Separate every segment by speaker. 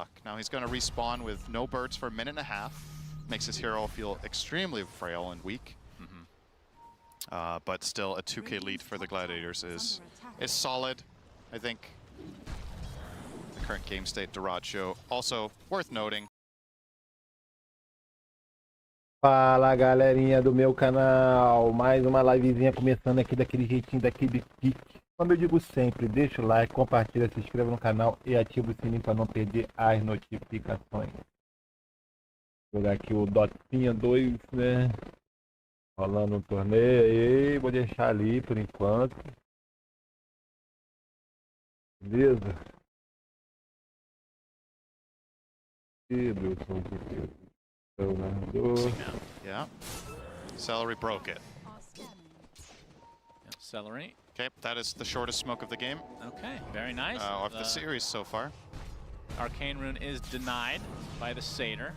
Speaker 1: stuck. Now he's going to respawn with no birds for a minute and a half. Makes his hero feel extremely frail and weak. But still, a 2K lead for the Gladiators is solid. I think the current game state, Duracho, also worth noting.
Speaker 2: Fala galerinha do meu canal, mais uma livezinha começando aqui daquele jeitinho, daquele pique. Como eu digo sempre, deixa o like, compartilha, se inscreva no canal e ativa o sininho para não perder as notificações. Vou jogar aqui o Dotinha 2, né? Rolando um torneio aí, vou deixar ali por enquanto. Beleza? E Wilson,
Speaker 1: Yeah. Celery broke it.
Speaker 3: Yep, Celery.
Speaker 1: Okay, that is the shortest smoke of the game.
Speaker 3: Okay, very nice.
Speaker 1: Of the series so far.
Speaker 3: Arcane Rune is denied by the Satyr.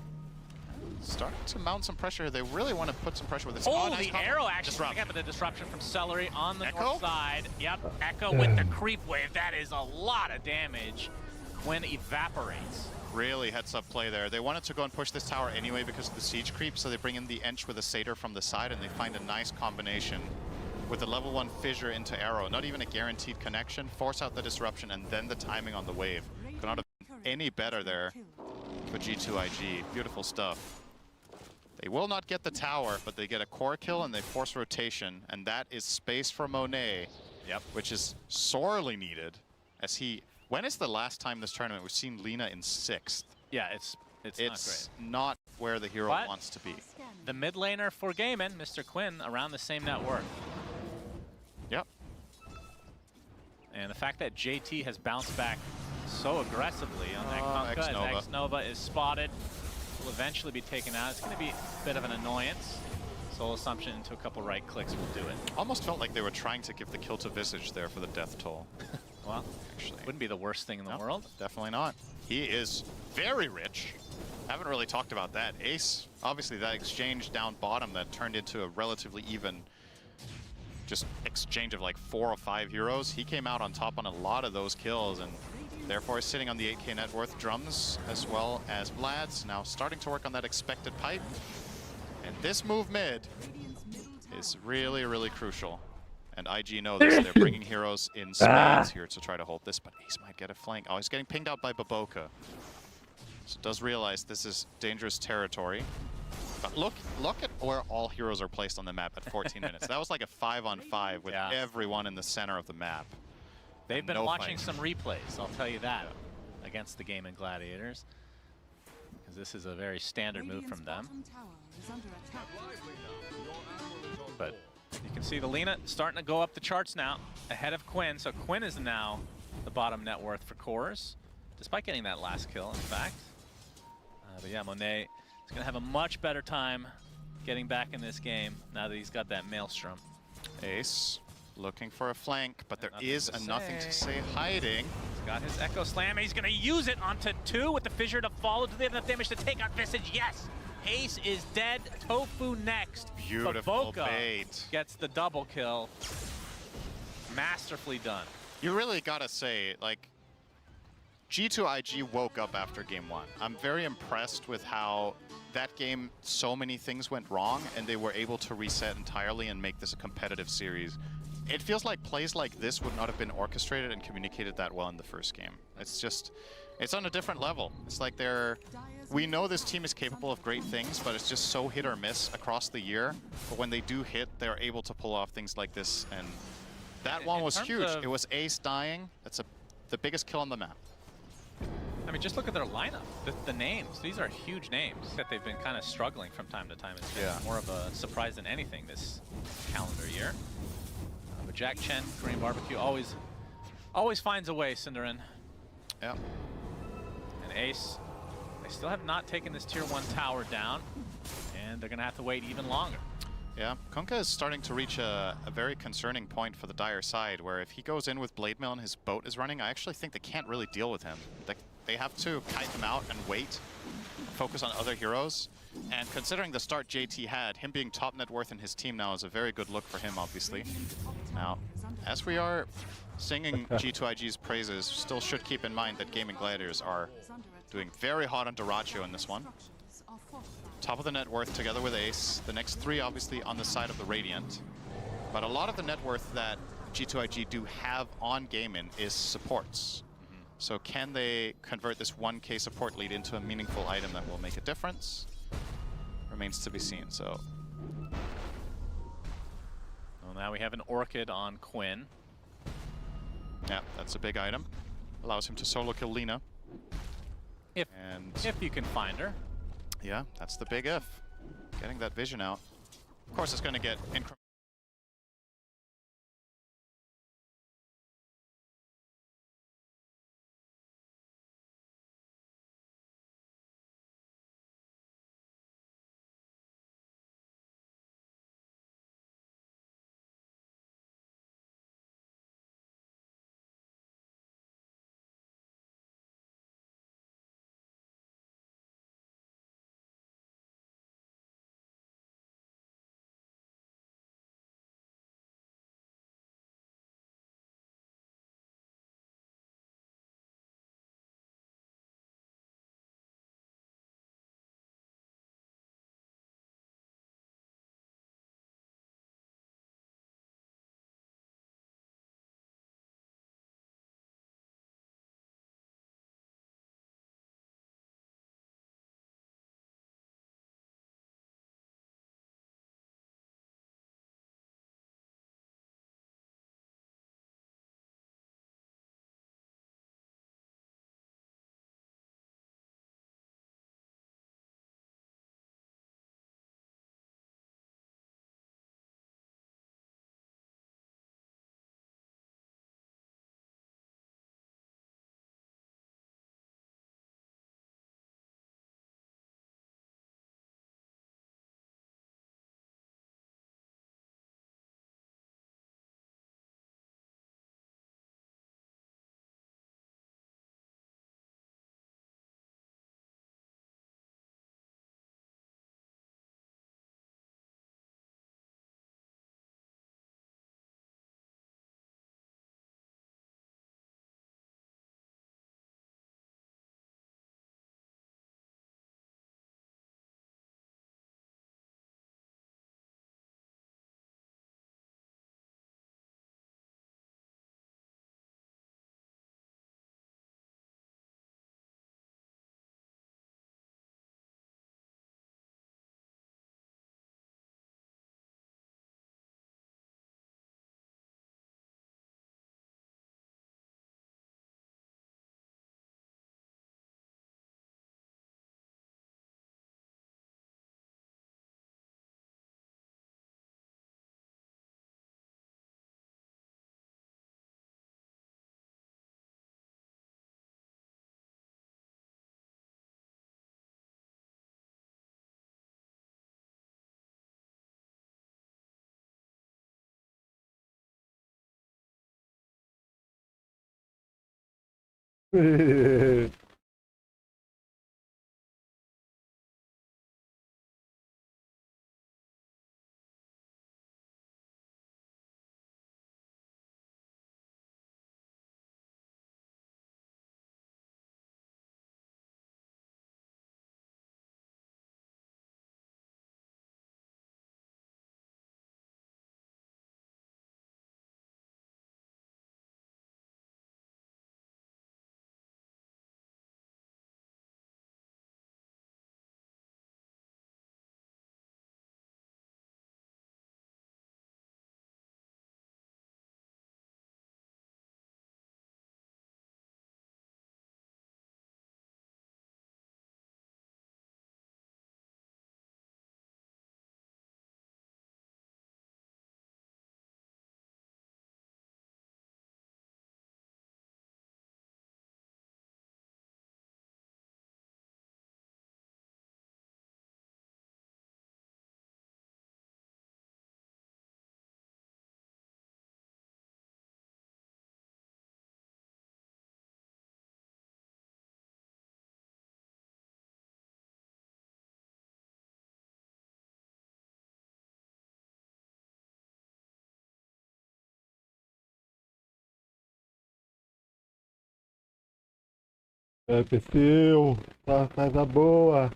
Speaker 1: Starting to mount some pressure. They really want to put some pressure with this.
Speaker 3: Oh,
Speaker 1: nice
Speaker 3: the
Speaker 1: combo.
Speaker 3: arrow actually
Speaker 1: Disrupt.
Speaker 3: picking up the disruption from Celery on the
Speaker 1: Echo?
Speaker 3: north side. Yep, Echo with the creep wave. That is a lot of damage. Quinn evaporates.
Speaker 1: Really heads up play there. They wanted to go and push this tower anyway because of the siege creep, so they bring in the Ench with a Satyr from the side, and they find a nice combination with the level 1 fissure into arrow. Not even a guaranteed connection. Force out the disruption and then the timing on the wave. Could not have been any better there for G2IG. Beautiful stuff. They will not get the tower, but they get a core kill and they force rotation, and that is space for Monet.
Speaker 3: Yep.
Speaker 1: Which is sorely needed, as he... When is the last time this tournament we've seen Lina in 6th?
Speaker 3: Yeah, it's not great.
Speaker 1: Not where the hero
Speaker 3: But
Speaker 1: wants to be.
Speaker 3: the mid laner for Gaiman, Mr. Quinn, around the same net worth.
Speaker 1: Yep.
Speaker 3: And the fact that JT has bounced back so aggressively on that Kunkka as
Speaker 1: X-Nova.
Speaker 3: X-Nova is spotted, will eventually be taken out. It's going to be a bit of an annoyance. Soul Assumption into a couple right clicks will do it.
Speaker 1: Almost felt like they were trying to give the kill to Visage there for the death toll.
Speaker 3: Well,
Speaker 1: Actually,
Speaker 3: wouldn't be the worst thing in the
Speaker 1: no,
Speaker 3: world.
Speaker 1: Definitely not. He is very rich. Haven't really talked about that. Ace, obviously that exchange down bottom that turned into a relatively even just exchange of like 4 or 5 heroes. He came out on top on a lot of those kills, and therefore is sitting on the 8K net worth. Drums as well as Vlad's now starting to work on that expected pipe. And this move mid is really, really crucial. And IG know this. They're bringing heroes in spades here to try to hold this, but Ace might get a flank. Oh, he's getting pinged out by Baboka. So does realize this is dangerous territory. But look at where all heroes are placed on the map at 14 minutes. That was like a 5-on-5 with everyone in the center of the map.
Speaker 3: They've been watching some replays, I'll tell you that, against the Gaiman Gladiators. Because this is a very standard move from them. But you can see the Lina starting to go up the charts now, ahead of Quinn. So Quinn is now the bottom net worth for cores, despite getting that last kill, in fact. But yeah, Monet is going to have a much better time getting back in this game now that he's got that Maelstrom.
Speaker 1: Ace looking for a flank, but there is a nothing to say hiding.
Speaker 3: He's got his Echo Slam, and he's going to use it onto 2 with the Fissure to follow. Do they have enough damage to take out Visage? Yes! Ace is dead. Tofu next.
Speaker 1: Beautiful
Speaker 3: Baboka
Speaker 1: bait.
Speaker 3: gets the double kill. Masterfully done.
Speaker 1: You really gotta say, like, G2IG woke up after game 1. I'm very impressed with how that game, so many things went wrong, and they were able to reset entirely and make this a competitive series. It feels like plays like this would not have been orchestrated and communicated that well in the first game. It's just, it's on a different level. It's like we know this team is capable of great things, but it's just so hit or miss across the year. But when they do hit, they're able to pull off things like this, and that one was huge. It was Ace dying. That's the biggest kill on the map.
Speaker 3: I mean, just look at their lineup. The names. These are huge names that they've been kind of struggling from time to time. It's been more of a surprise than anything this calendar year. But Jack Chen, Korean Barbecue, always finds a way, Cinderin.
Speaker 1: Yeah.
Speaker 3: And Ace, they still have not taken this tier 1 tower down, and they're going to have to wait even longer.
Speaker 1: Yeah, Kunkka is starting to reach a very concerning point for the Dire side, where if he goes in with Blade Mail and his boat is running, I actually think they can't really deal with him. They have to kite him out and wait, focus on other heroes. And considering the start JT had, him being top net worth in his team now is a very good look for him, obviously. Now, as we are singing G2IG's praises, still should keep in mind that Gaming Gladiators are doing very hot on Duracho in this one. Top of the net worth together with Ace. The next three obviously on the side of the Radiant. But a lot of the net worth that G2IG do have on Gaming is supports. So can they convert this 1k support lead into a meaningful item that will make a difference? Remains to be seen. So
Speaker 3: well, now we have an Orchid on Quinn.
Speaker 1: yeah, that's a big item. Allows him to solo kill Lina.
Speaker 3: If you can find her.
Speaker 1: Yeah, that's the big if. Getting that vision out. Of course, it's going to get incremental.
Speaker 2: É, Perseu. Tá, faz a boa.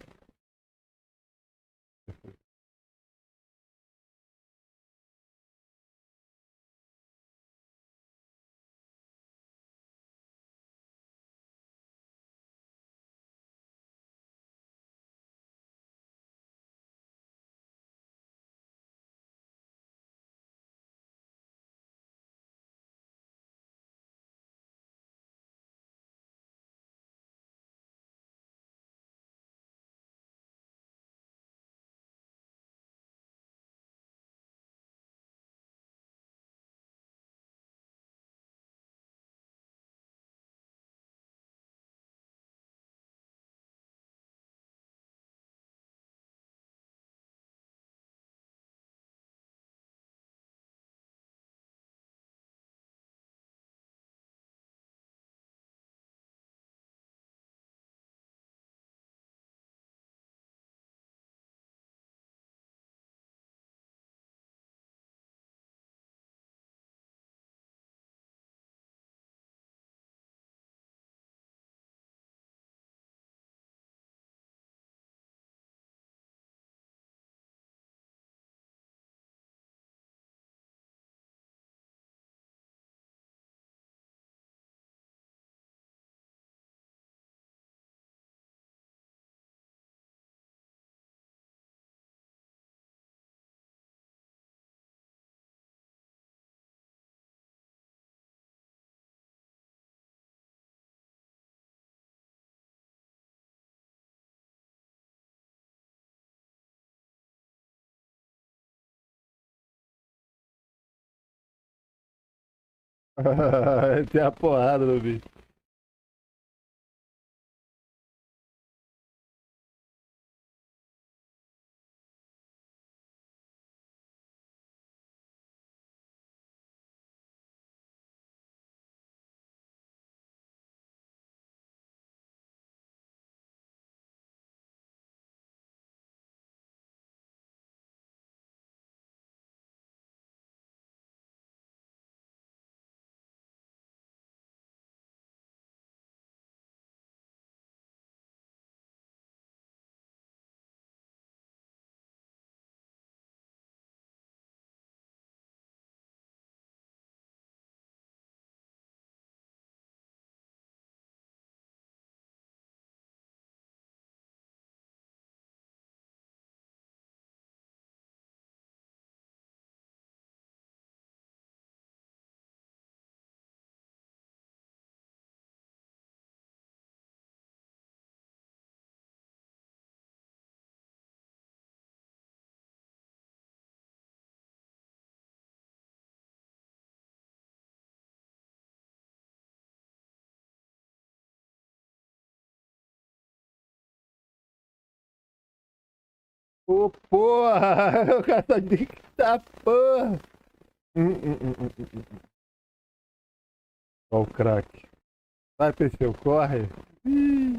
Speaker 2: Essa é a porrada do bicho. Ô, porra! O cara tá de tá porra! Ó o craque. Vai, Perseu, corre! Ih.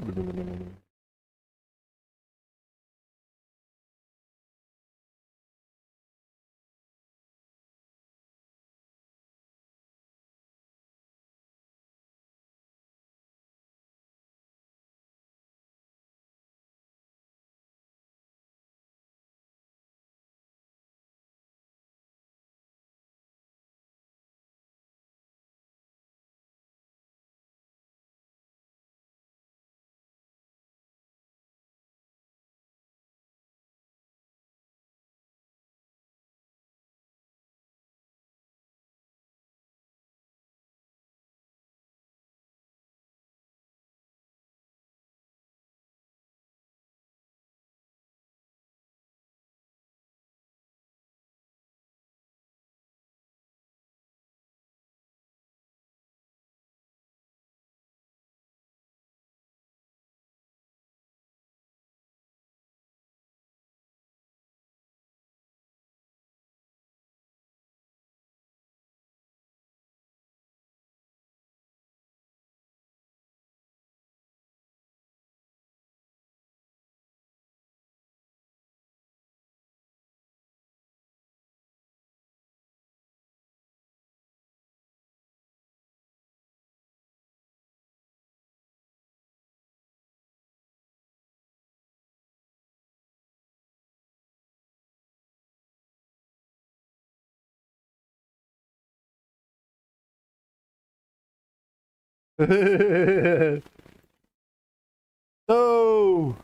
Speaker 2: Não!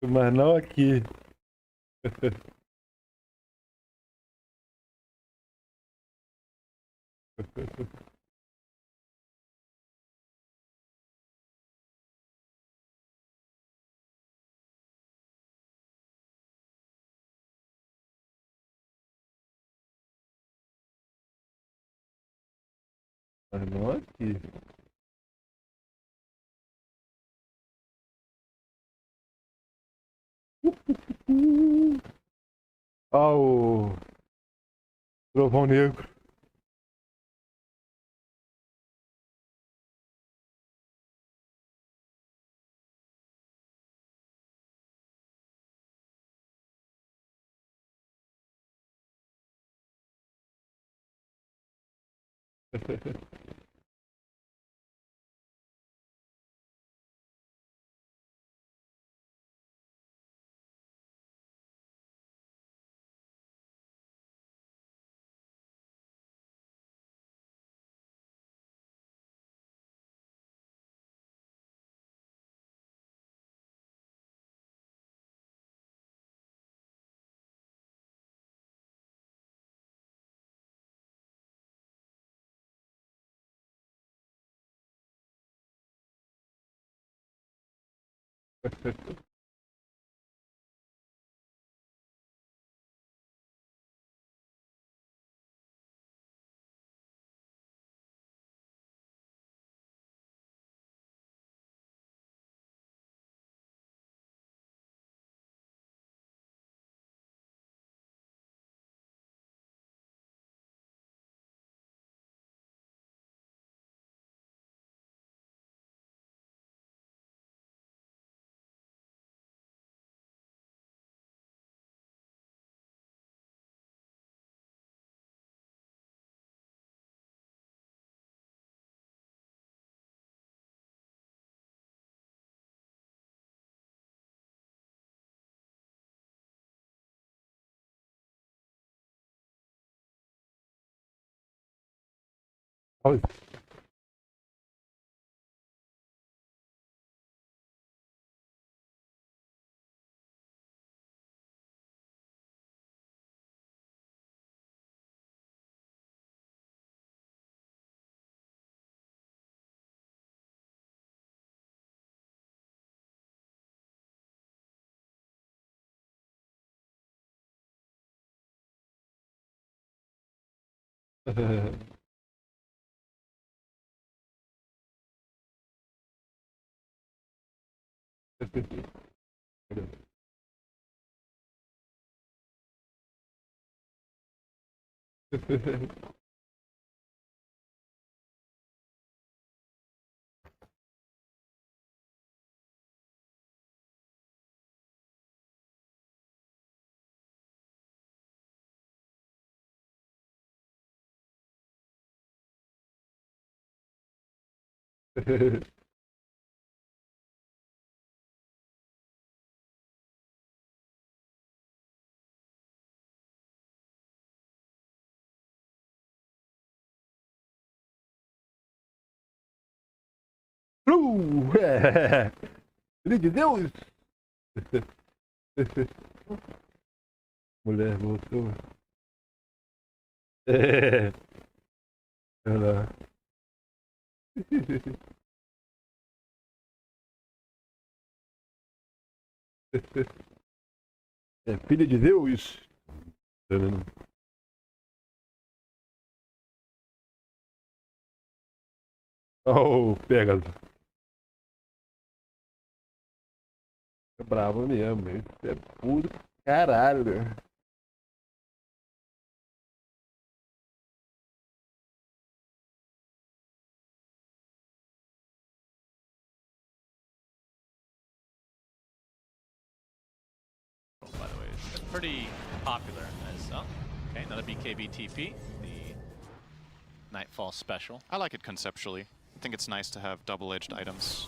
Speaker 2: Mas não aqui. Mas não aqui. Ó o trovão negro. Olha. Filho de Deus! Mulher voltou. Olha lá. É filha de Deus? Oh, pega. É bravo mesmo, isso é puro caralho.
Speaker 3: By the way, it's pretty popular as well. Okay, another BKB TP, the Nightfall special.
Speaker 1: I like it conceptually. I think it's nice to have double-edged items.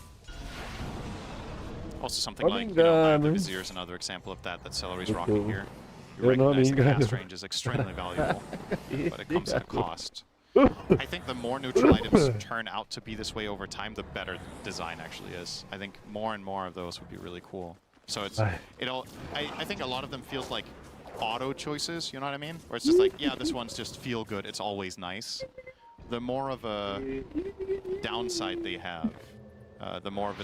Speaker 1: Also something like, you know, the Vizier is another example of that Celery's rocking here. You recognize the cast range is extremely valuable, but it comes at a cost. I think the more neutral items turn out to be this way over time, the better design actually is. I think more and more of those would be really cool. So it's I think a lot of them feels like auto choices, you know what I mean? Where it's just like, yeah, this one's just feel good, it's always nice. The more of a downside they have, the more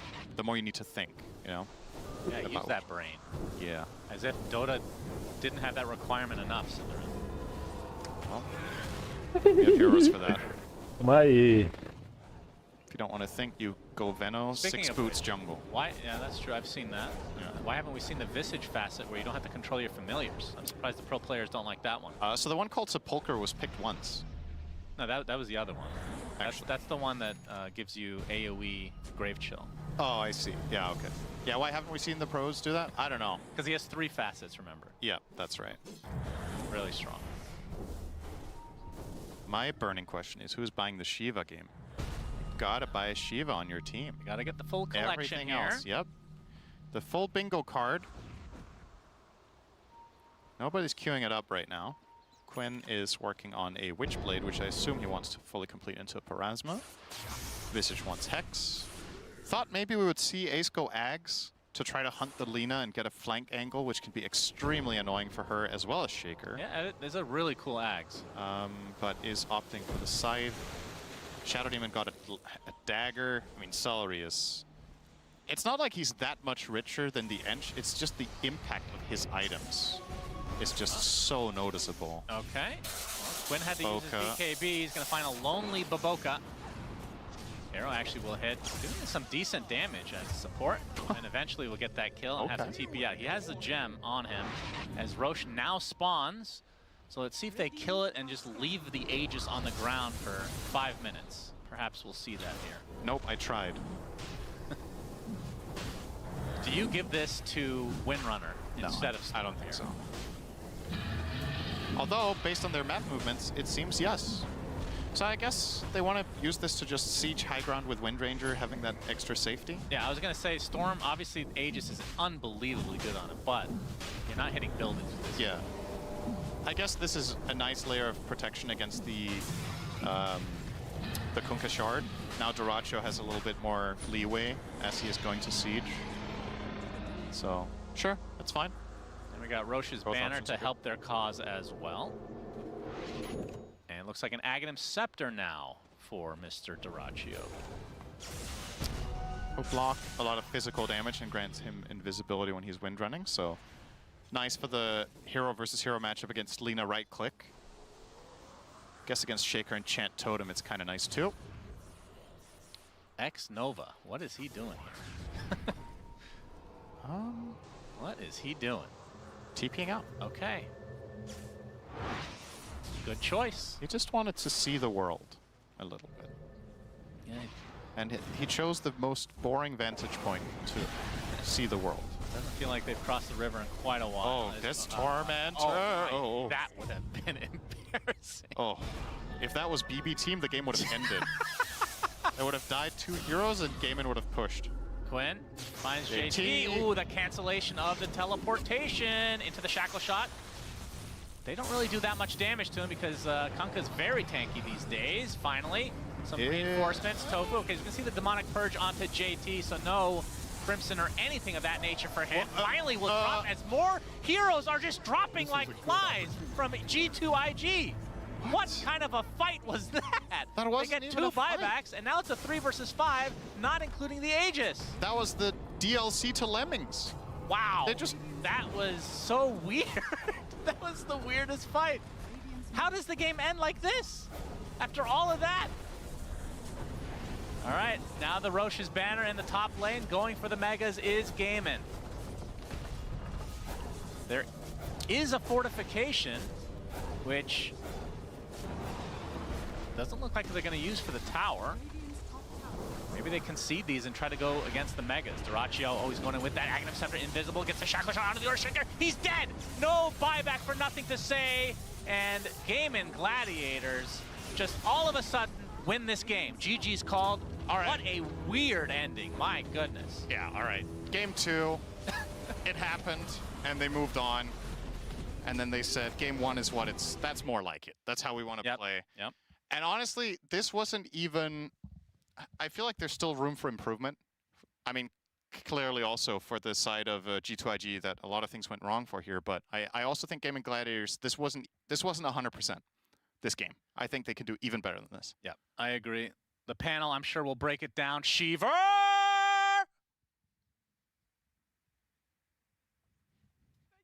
Speaker 1: you need to think, you know?
Speaker 3: Yeah, use that brain.
Speaker 1: Yeah.
Speaker 3: As if Dota didn't have that requirement enough, Cinderin.
Speaker 1: Well, we have heroes for that.
Speaker 2: Aí.
Speaker 1: If you don't want to think, you go Venom,
Speaker 3: Speaking
Speaker 1: 6
Speaker 3: of
Speaker 1: boots
Speaker 3: which,
Speaker 1: jungle.
Speaker 3: Why? Yeah, that's true. I've seen that.
Speaker 1: Yeah.
Speaker 3: Why haven't we seen the Visage facet where you don't have to control your familiars? I'm surprised the pro players don't like that one.
Speaker 1: So the one called Sepulcher was picked once.
Speaker 3: No, that was the other one. That's the one that gives you AoE Grave Chill.
Speaker 1: Oh, I see. Yeah, okay. Yeah, why haven't we seen the pros do that? I don't know.
Speaker 3: Because he has 3 facets, remember?
Speaker 1: Yeah, that's right.
Speaker 3: Really strong.
Speaker 1: My burning question is, who's buying the Shiva game? You gotta buy a Shiva on your team.
Speaker 3: You gotta get the full collection
Speaker 1: Everything
Speaker 3: here.
Speaker 1: else, yep. The full bingo card. Nobody's queuing it up right now. Quinn is working on a Witchblade, which I assume he wants to fully complete into a Parasma. Visage wants Hex. Thought maybe we would see Ace go Ags to try to hunt the Lina and get a flank angle, which can be extremely annoying for her as well as Shaker.
Speaker 3: Yeah, there's a really cool Ags.
Speaker 1: But is opting for the scythe. Shadow Demon got a dagger. I mean, Celery is... It's not like he's that much richer than the Ench, it's just the impact of his items. It's just so noticeable.
Speaker 3: Okay. Well, Quinn had to use his BKB. He's going to find a lonely Baboka. Arrow actually will hit, doing some decent damage as support, and eventually will get that kill and have some TP out. He has the gem on him as Roche now spawns. So let's see if they kill it and just leave the Aegis on the ground for 5 minutes. Perhaps we'll see that here.
Speaker 1: Nope, I tried.
Speaker 3: Do you give this to Windrunner instead of Storm?
Speaker 1: I don't think so. Although, based on their map movements, it seems yes. So I guess they want to use this to just siege high ground with Windranger, having that extra safety.
Speaker 3: Yeah, I was going to say Storm, obviously Aegis is unbelievably good on it, but you're not hitting buildings with this.
Speaker 1: Yeah. I guess this is a nice layer of protection against the Kunkka Shard. Now Dyrachyo has a little bit more leeway as he is going to siege. So, sure, that's fine.
Speaker 3: And we got Roche's banner to help their cause as well. And looks like an Aghanim Scepter now for Mr. Dyrachyo.
Speaker 1: Will block a lot of physical damage and grants him invisibility when he's wind running, so nice for the hero versus hero matchup against Lina right click. Guess against Shaker and Chant Totem it's kind of nice too.
Speaker 3: X Nova, what is he doing here? What is he doing?
Speaker 1: TPing out.
Speaker 3: Okay. Good choice.
Speaker 1: He just wanted to see the world a little bit.
Speaker 3: Yeah.
Speaker 1: And he chose the most boring vantage point to see the world.
Speaker 3: Doesn't feel like they've crossed the river in quite a while.
Speaker 1: Oh, this Tormentor!
Speaker 3: Oh, that would have been embarrassing.
Speaker 1: Oh, if that was BB Team, the game would have ended. They would have died 2 heroes and Gaiman would have pushed.
Speaker 3: Quinn finds JT. Ooh, the cancellation of the teleportation into the shackle shot. They don't really do that much damage to him because Kunkka's very tanky these days. Finally, some reinforcements. Tofu. Okay, you can see the demonic purge onto JT, so no Crimson or anything of that nature for him. Finally will drop as more heroes are just dropping like flies from G2IG. What kind of a fight was that?
Speaker 1: That wasn't
Speaker 3: they get
Speaker 1: even
Speaker 3: 2
Speaker 1: a fight.
Speaker 3: buybacks, and now it's a 3 versus 5, not including the Aegis.
Speaker 1: That was the DLC to Lemmings.
Speaker 3: Wow.
Speaker 1: They just...
Speaker 3: That was so weird. That was the weirdest fight. How does the game end like this? After all of that? All right, now the Roche's banner in the top lane, going for the Megas is Gaiman. There is a fortification, which doesn't look like they're going to use for the tower. Maybe they concede these and try to go against the Megas. Dyrachyo always going in with that Aghanim Scepter, invisible, gets the shackle shot onto the Earthshaker. He's dead! No buyback for nothing to say. And Gaiman Gladiators just all of a sudden win this game. GG's called. All right. What a weird ending, my goodness.
Speaker 1: Yeah, all right. Game 2, it happened, and they moved on. And then they said, game 1 is what that's more like it. That's how we want to play.
Speaker 3: Yep.
Speaker 1: And honestly, this wasn't even... I feel like there's still room for improvement. I mean, clearly also for the side of G2IG that a lot of things went wrong for here, but I also think Gaming Gladiators, this wasn't 100% this game. I think they can do even better than this.
Speaker 3: Yeah, I agree. The panel, I'm sure, will break it down. Shiver!
Speaker 4: Thank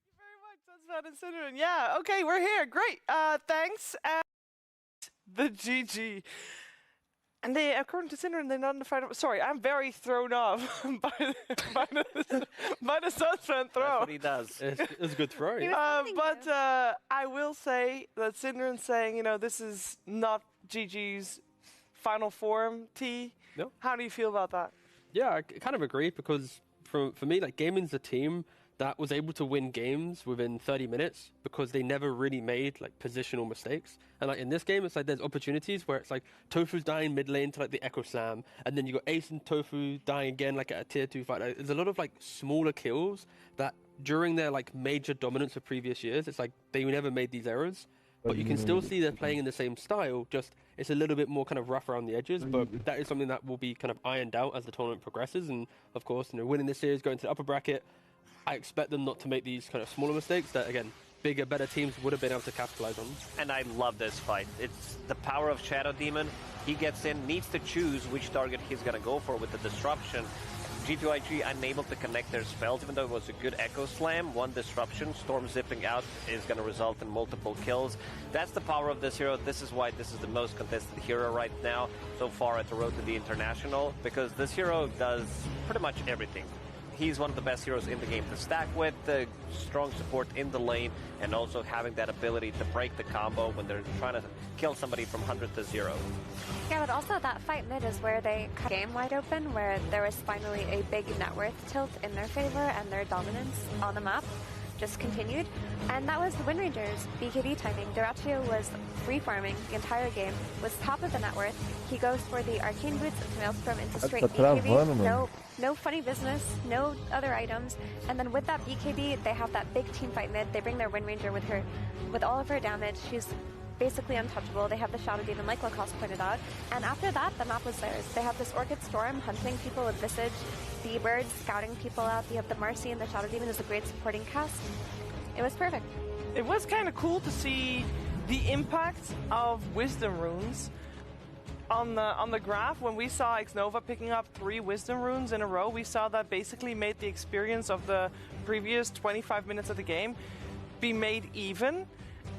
Speaker 4: you very much, Sunsman and Cinnamon. Yeah, okay, we're here. Great. Thanks. And the GG. And they, according to Cinnamon, they're not in the final. Sorry, I'm very thrown off by the Sunsman throw.
Speaker 5: That's what he does.
Speaker 6: It's a good throw. Yeah.
Speaker 4: I will say that Cinderin saying, this is not GG's final form, T.
Speaker 6: No.
Speaker 4: How do you feel about that?
Speaker 6: Yeah, I kind of agree because for me, like gaming's a team that was able to win games within 30 minutes because they never really made like positional mistakes. And like in this game, it's like there's opportunities where it's like Tofu's dying mid lane to like the Echo Slam, and then you got Ace and Tofu dying again like at a tier 2 fight. Like, there's a lot of like smaller kills that during their like major dominance of previous years, it's like they never made these errors. But you can still see they're playing in the same style, just it's a little bit more kind of rough around the edges, but that is something that will be kind of ironed out as the tournament progresses. And of course, winning this series, going to the upper bracket, I expect them not to make these kind of smaller mistakes that, again, bigger, better teams would have been able to capitalize on.
Speaker 5: And I love this fight. It's the power of Shadow Demon. He gets in, needs to choose which target he's going to go for with the disruption. G2IG unable to connect their spells, even though it was a good Echo Slam. One disruption, Storm zipping out is going to result in multiple kills. That's the power of this hero. This is why this is the most contested hero right now so far at the road to the International, because this hero does pretty much everything. He's one of the best heroes in the game to stack with, the strong support in the lane, and also having that ability to break the combo when they're trying to kill somebody from 100 to 0.
Speaker 7: Yeah, but also that fight mid is where they cut the game wide open, where there was finally a big net worth tilt in their favor and their dominance on the map just continued. And that was the Wind Rangers' BKB timing. Doratio was free farming the entire game, was top of the net worth. He goes for the Arcane Boots to Maelstrom into straight BKB. No funny business, no other items. And then with that BKB, they have that big team fight mid. They bring their Wind Ranger with all of her damage. She's basically untouchable. They have the Shadow Demon, like Lacoste pointed out. And after that, the map was theirs. They have this Orchid Storm hunting people with Visage, the Birds scouting people out. You have the Marcy and the Shadow Demon as a great supporting cast. It was perfect.
Speaker 4: It was kind of cool to see the impact of Wisdom Runes on the graph. When we saw Xnova picking up 3 Wisdom Runes in a row, we saw that basically made the experience of the previous 25 minutes of the game be made even.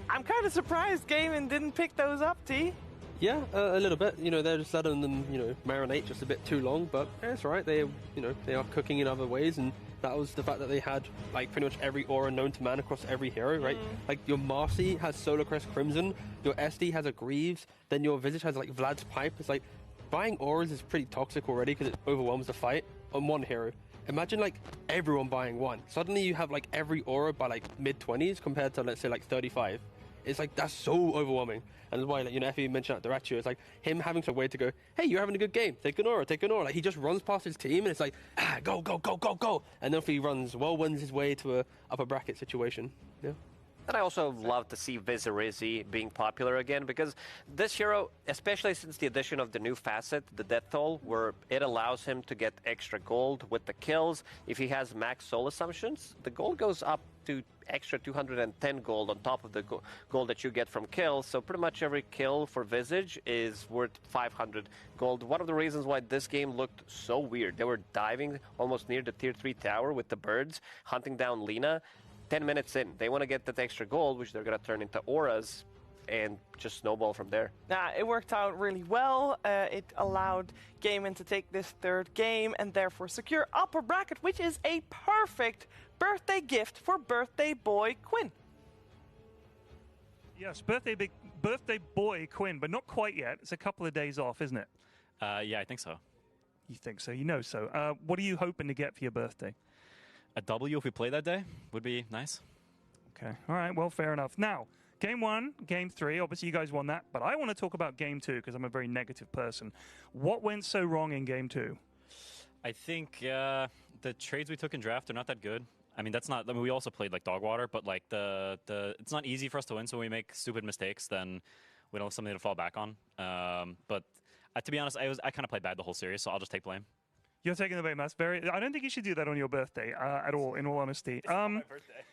Speaker 4: I'm kind of surprised Gaming didn't pick those up, T.
Speaker 6: Yeah, a little bit. They're just letting them, marinate just a bit too long, but it's all right. They are cooking in other ways, and that was the fact that they had like pretty much every aura known to man across every hero, right? Like your Marcy has Solar Crest Crimson, your SD has a Greaves, then your Visage has like Vlad's Pipe. It's like buying auras is pretty toxic already because it overwhelms the fight on one hero. Imagine like everyone buying one. Suddenly you have like every aura by like mid-20s compared to let's say like 35. It's like that's so overwhelming. And that's why, like, Effie mentioned at Doratio, it's like him having to wait to go, hey, you're having a good game, take an aura, take an aura. Like he just runs past his team and it's like, go, go, go, go, go. And then if he wins his way to a upper bracket situation. Yeah.
Speaker 5: And I also love to see Vizarizzi being popular again, because this hero, especially since the addition of the new facet, the Death Toll, where it allows him to get extra gold with the kills. If he has max soul assumptions, the gold goes up to extra 210 gold on top of the gold that you get from kills. So pretty much every kill for Visage is worth 500 gold. One of the reasons why this game looked so weird, they were diving almost near the tier 3 tower with the birds, hunting down Lina. 10 minutes in, they want to get that extra gold, which they're going to turn into auras and just snowball from there.
Speaker 4: It worked out really well. It allowed Gaimin to take this 3rd game and therefore secure upper bracket, which is a perfect birthday gift for birthday boy Quinn.
Speaker 8: Yes, birthday boy Quinn, but not quite yet. It's a couple of days off, isn't it?
Speaker 9: Yeah, I think so.
Speaker 8: You think so? You know so. What are you hoping to get for your birthday?
Speaker 9: A W if we play that day would be nice.
Speaker 8: Okay. All right. Well, fair enough. Now, game 1, game 3. Obviously, you guys won that. But I want to talk about game 2 because I'm a very negative person. What went so wrong in game 2?
Speaker 9: I think the trades we took in draft are not that good. I mean, that's not. I mean, we also played like dog water, but like the it's not easy for us to win. So when we make stupid mistakes, then we don't have something to fall back on. But to be honest, I kind of played bad the whole series, so I'll just take blame.
Speaker 8: You're taking the blame. That's very. I don't think you should do that on your birthday at all. In all honesty.
Speaker 9: My birthday.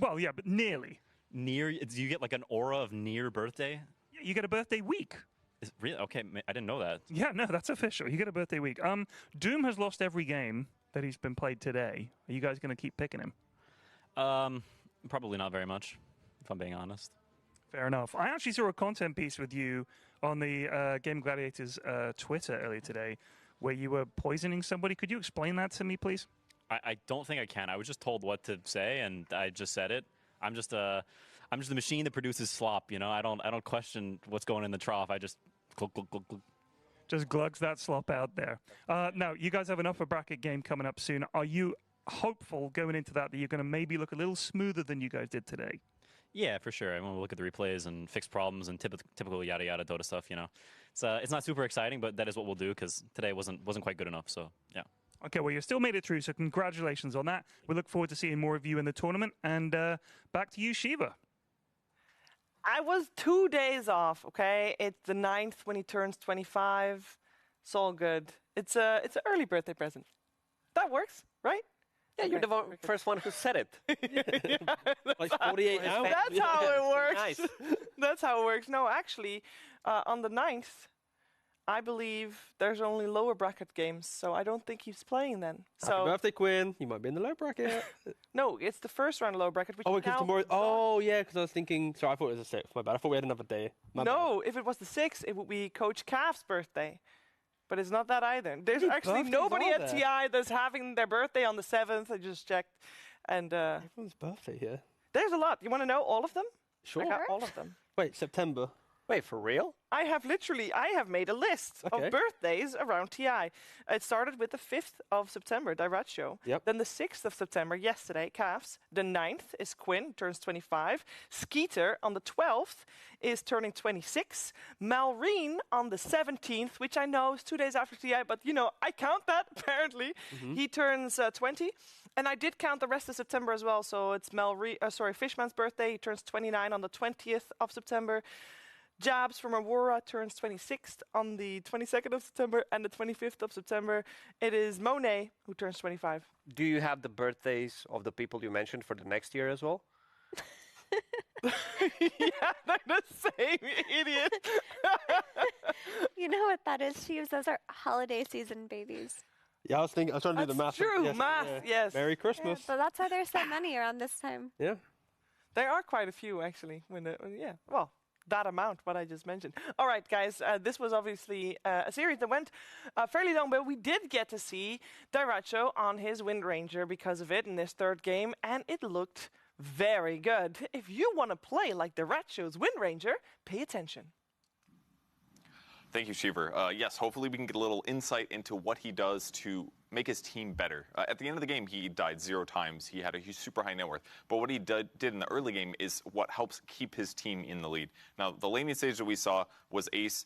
Speaker 8: Well, yeah, but nearly.
Speaker 9: Do you get like an aura of near birthday?
Speaker 8: Yeah, you get a birthday week.
Speaker 9: Really? Okay, I didn't know that.
Speaker 8: Yeah, no, that's official. You get a birthday week. Doom has lost every game that he's been played today. Are you guys going to keep picking him?
Speaker 9: Probably not very much, if I'm being honest.
Speaker 8: Fair enough. I actually saw a content piece with you on the Game Gladiators Twitter earlier today where you were poisoning somebody. Could you explain that to me, please?
Speaker 9: I don't think I can. I was just told what to say, and I just said it. I'm just the machine that produces slop. You know, I don't question what's going in the trough. I just glug, glug, glug, glug.
Speaker 8: Just glugs that slop out there. Now, you guys have an upper bracket game coming up soon. Are you hopeful going into that you're going to maybe look a little smoother than you guys did today?
Speaker 9: Yeah, for sure. I want to look at the replays and fix problems and typical yada yada Dota stuff. You know, it's not super exciting, but that is what we'll do because today wasn't quite good enough. So yeah.
Speaker 8: Okay, well, you still made it through, so congratulations on that. We look forward to seeing more of you in the tournament. And back to you, Shiva.
Speaker 4: I was 2 days off, okay? It's the 9th when he turns 25. It's all good. It's an early birthday present. That works, right?
Speaker 5: Yeah, you're the first one who said it.
Speaker 4: Yeah,
Speaker 6: Like 48 hours.
Speaker 4: that's how it works.
Speaker 5: Nice.
Speaker 4: That's how it works. No, actually, on the 9th, I believe there's only lower bracket games, so I don't think he's playing then.
Speaker 6: Happy
Speaker 4: So
Speaker 6: birthday, Quinn. You might be in the low bracket.
Speaker 4: no, it's the first round lower bracket. Which
Speaker 6: Oh,
Speaker 4: is
Speaker 6: it comes
Speaker 4: now
Speaker 6: tomorrow. Oh, yeah, because I was thinking. Sorry, I thought it was the 6th. My bad. I thought we had another day. My bad.
Speaker 4: No, if it was the 6th, it would be Coach Calf's birthday. But it's not that either. There's
Speaker 6: many
Speaker 4: actually
Speaker 6: birthdays
Speaker 4: nobody
Speaker 6: are
Speaker 4: at
Speaker 6: there?
Speaker 4: TI that's having their birthday on the 7th. I just checked. And
Speaker 6: Everyone's birthday here.
Speaker 4: there's a lot. You want to know all of them?
Speaker 6: Sure.
Speaker 4: I got all of them.
Speaker 6: Wait, September.
Speaker 5: Wait, for real?
Speaker 4: I have made a list
Speaker 6: Okay.
Speaker 4: of birthdays around TI. It started with the 5th of September, Dairatcho.
Speaker 6: Yep.
Speaker 4: Then the 6th of September, yesterday, Calves. The 9th is Quinn, turns 25. Skeeter on the 12th is turning 26. Malreen on the 17th, which I know is 2 days after TI, but you know, I count that apparently. He turns 20. And I did count the rest of September as well. So it's Fishman's birthday. He turns 29 on the 20th of September. Jabs from Aurora turns 26th on the 22nd of September and the 25th of September. It is Monet who turns 25.
Speaker 5: Do you have the birthdays of the people you mentioned for the next year as well?
Speaker 4: Yeah, they're the same idiot.
Speaker 7: You know what that is, Sheaves? Those are holiday season babies.
Speaker 6: Yeah, I was trying to do the math.
Speaker 4: True,
Speaker 6: Yes,
Speaker 4: math,
Speaker 6: yeah.
Speaker 4: yes.
Speaker 6: Merry
Speaker 7: Yeah,
Speaker 6: Christmas.
Speaker 7: so that's why there's so many around this time.
Speaker 6: Yeah.
Speaker 4: There are quite a few, actually. Well, that amount, what I just mentioned. All right, guys, this was obviously a series that went fairly long, but we did get to see Dairatcho on his Wind Ranger because of it in this third game, and it looked very good. If you want to play like Dairatcho's Wind Ranger, pay attention.
Speaker 10: Thank you, Shiver. Yes, hopefully we can get a little insight into what he does to make his team better. At the end of the game, he died 0 times. He had a super high net worth. But what he did in the early game is what helps keep his team in the lead. Now, the laning stage that we saw was Ace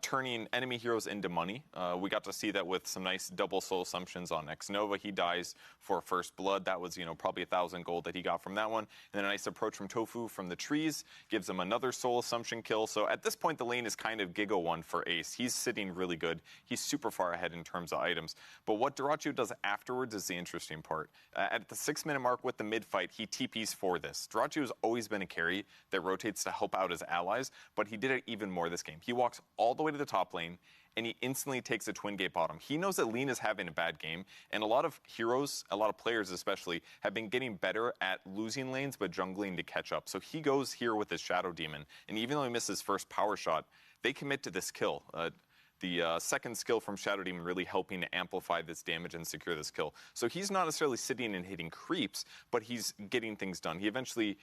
Speaker 10: turning enemy heroes into money. We got to see that with some nice double soul assumptions on Nova. He dies for first blood. That was, probably 1,000 gold that he got from that one. And then a nice approach from Tofu from the trees gives him another soul assumption kill. So at this point, the lane is kind of Giga 1 for Ace. He's sitting really good. He's super far ahead in terms of items. But what Dairatcho does afterwards is the interesting part. At the 6-minute mark with the mid fight, he TPs for this. Dairatcho has always been a carry that rotates to help out his allies, but he did it even more this game. He walks all the way to the top lane, and he instantly takes a twin gate bottom. He knows that Lean is having a bad game, and a lot of heroes, a lot of players especially, have been getting better at losing lanes but jungling to catch up. So he goes here with his Shadow Demon, and even though he misses first power shot, they commit to this kill. The second skill from Shadow Demon really helping to amplify this damage and secure this kill. So he's not necessarily sitting and hitting creeps, but he's getting things done. He eventually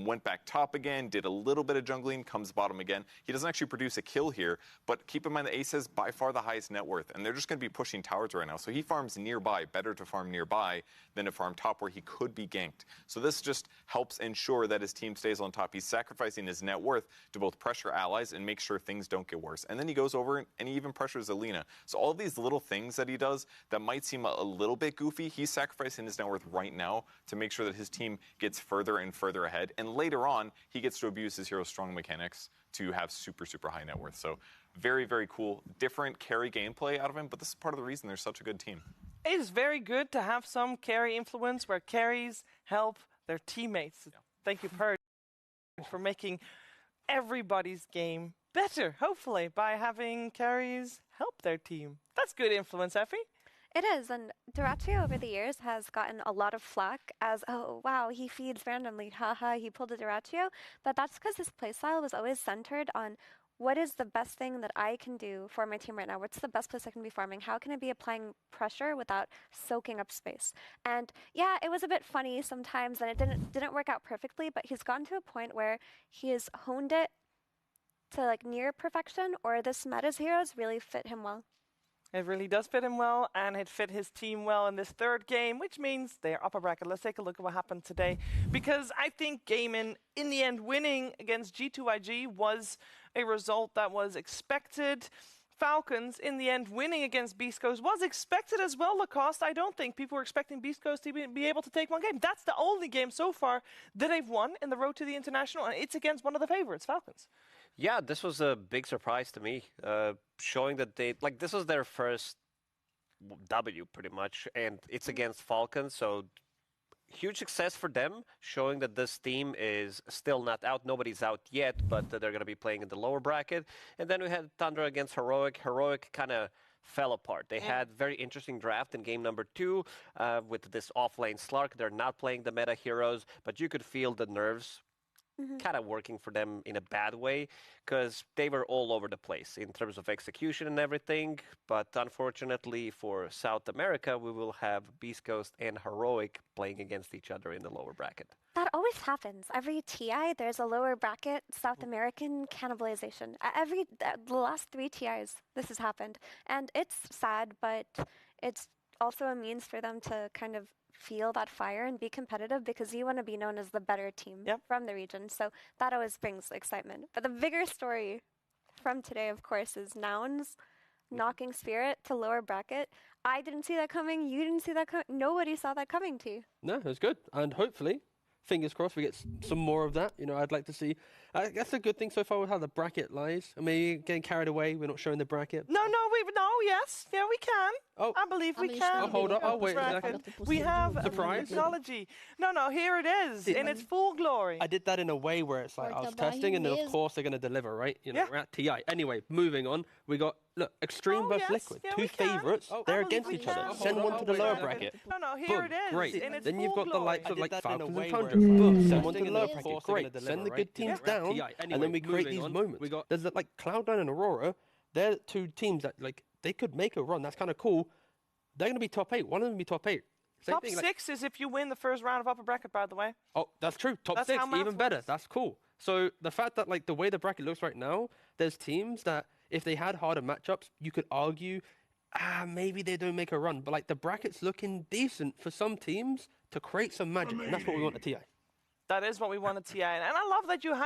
Speaker 10: went back top again, did a little bit of jungling, comes bottom again. He doesn't actually produce a kill here, but keep in mind that Ace has by far the highest net worth, and they're just going to be pushing towers right now. So he farms nearby. Better to farm nearby than to farm top where he could be ganked. So this just helps ensure that his team stays on top. He's sacrificing his net worth to both pressure allies and make sure things don't get worse. And then he goes over and he even pressures Alina. So all these little things that he does that might seem a little bit goofy, he's sacrificing his net worth right now to make sure that his team gets further and further ahead. And later on, he gets to abuse his hero's strong mechanics to have super, super high net worth. So very, very cool. Different carry gameplay out of him, but this is part of the reason they're such a good team.
Speaker 4: It is very good to have some carry influence where carries help their teammates. Yeah. Thank you, Purge, for making everybody's game better, hopefully, by having carries help their team. That's good influence, Effie.
Speaker 7: It is, and Duratio over the years has gotten a lot of flack as, oh, wow, he feeds randomly, haha, he pulled a Duratio. But that's because his playstyle was always centered on what is the best thing that I can do for my team right now? What's the best place I can be farming? How can I be applying pressure without soaking up space? And yeah, it was a bit funny sometimes, and it didn't work out perfectly, but he's gotten to a point where he has honed it to like near perfection, or this meta's heroes really fit him well.
Speaker 4: It really does fit him well, and it fit his team well in this third game, which means they're upper bracket. Let's take a look at what happened today, because I think Gaimin, in the end, winning against G2IG was a result that was expected. Falcons, in the end, winning against Beast Coast was expected as well, Lacoste. I don't think people were expecting Beast Coast to be able to take one game. That's the only game so far that they've won in the road to the International, and it's against one of the favorites, Falcons.
Speaker 5: Yeah, this was a big surprise to me, showing that this was their first W pretty much, and it's against Falcons, so huge success for them, showing that this team is still not out. Nobody's out yet, but they're going to be playing in the lower bracket. And then we had Thunder against Heroic. Heroic kind of fell apart. They had very interesting draft in game number 2 with this off-lane Slark. They're not playing the meta heroes, but you could feel the nerves kind of working for them in a bad way, because they were all over the place in terms of execution and everything. But unfortunately for South America, we will have Beast Coast and Heroic playing against each other in the lower bracket.
Speaker 7: That always happens. Every TI, there's a lower bracket South American cannibalization. The last 3 TIs, this has happened. And it's sad, but it's also a means for them to kind of feel that fire and be competitive, because you want to be known as the better team from the region. So that always brings excitement. But the bigger story from today, of course, is Nouns knocking Spirit to lower bracket. I didn't see that coming. You didn't see that coming. Nobody saw that coming, T.
Speaker 6: No, it was good. And hopefully, fingers crossed, we get some more of that. You know, I'd like to see. That's a good thing so far with how the bracket lies. I mean, getting carried away. We're not showing the bracket.
Speaker 4: No, yes. Yeah, we can.
Speaker 6: Oh,
Speaker 4: I believe we can.
Speaker 6: Oh, hold on. Oh, wait a second.
Speaker 4: We have
Speaker 6: Surprise.
Speaker 4: technology. No, here it is in its full glory.
Speaker 6: I did that in a way where it's like I was testing, and then of course they're going to deliver, right? You know, we're at TI. Anyway, moving on. We got, look, Extreme versus Liquid.
Speaker 4: Yeah,
Speaker 6: 2 favorites. They're against each other. Send one to the lower bracket.
Speaker 4: No, here it is.
Speaker 6: Great.
Speaker 4: In its
Speaker 6: Then you've
Speaker 4: full
Speaker 6: got the
Speaker 4: glory.
Speaker 6: likes of like Falcons and Tundra.
Speaker 4: where
Speaker 6: Boom. Send one to the lower bracket. Great. Send the good teams down, and then we create these moments. There's like Cloud9 and Aurora. They're 2 teams that like they could make a run. That's kind of cool. They're going to be top 8. One of them will be top 8. Same
Speaker 4: Top
Speaker 6: thing,
Speaker 4: 6 is if you win the first round of upper bracket, by the way.
Speaker 6: Oh, that's true. Top
Speaker 4: That's
Speaker 6: 6,
Speaker 4: how math
Speaker 6: even better.
Speaker 4: works.
Speaker 6: That's cool. So the fact that like the way the bracket looks right now, there's teams that if they had harder matchups, you could argue, maybe they don't make a run. But like the bracket's looking decent for some teams to create some magic, and that's what we want at TI.
Speaker 4: That is what we want at TI. And I love that you have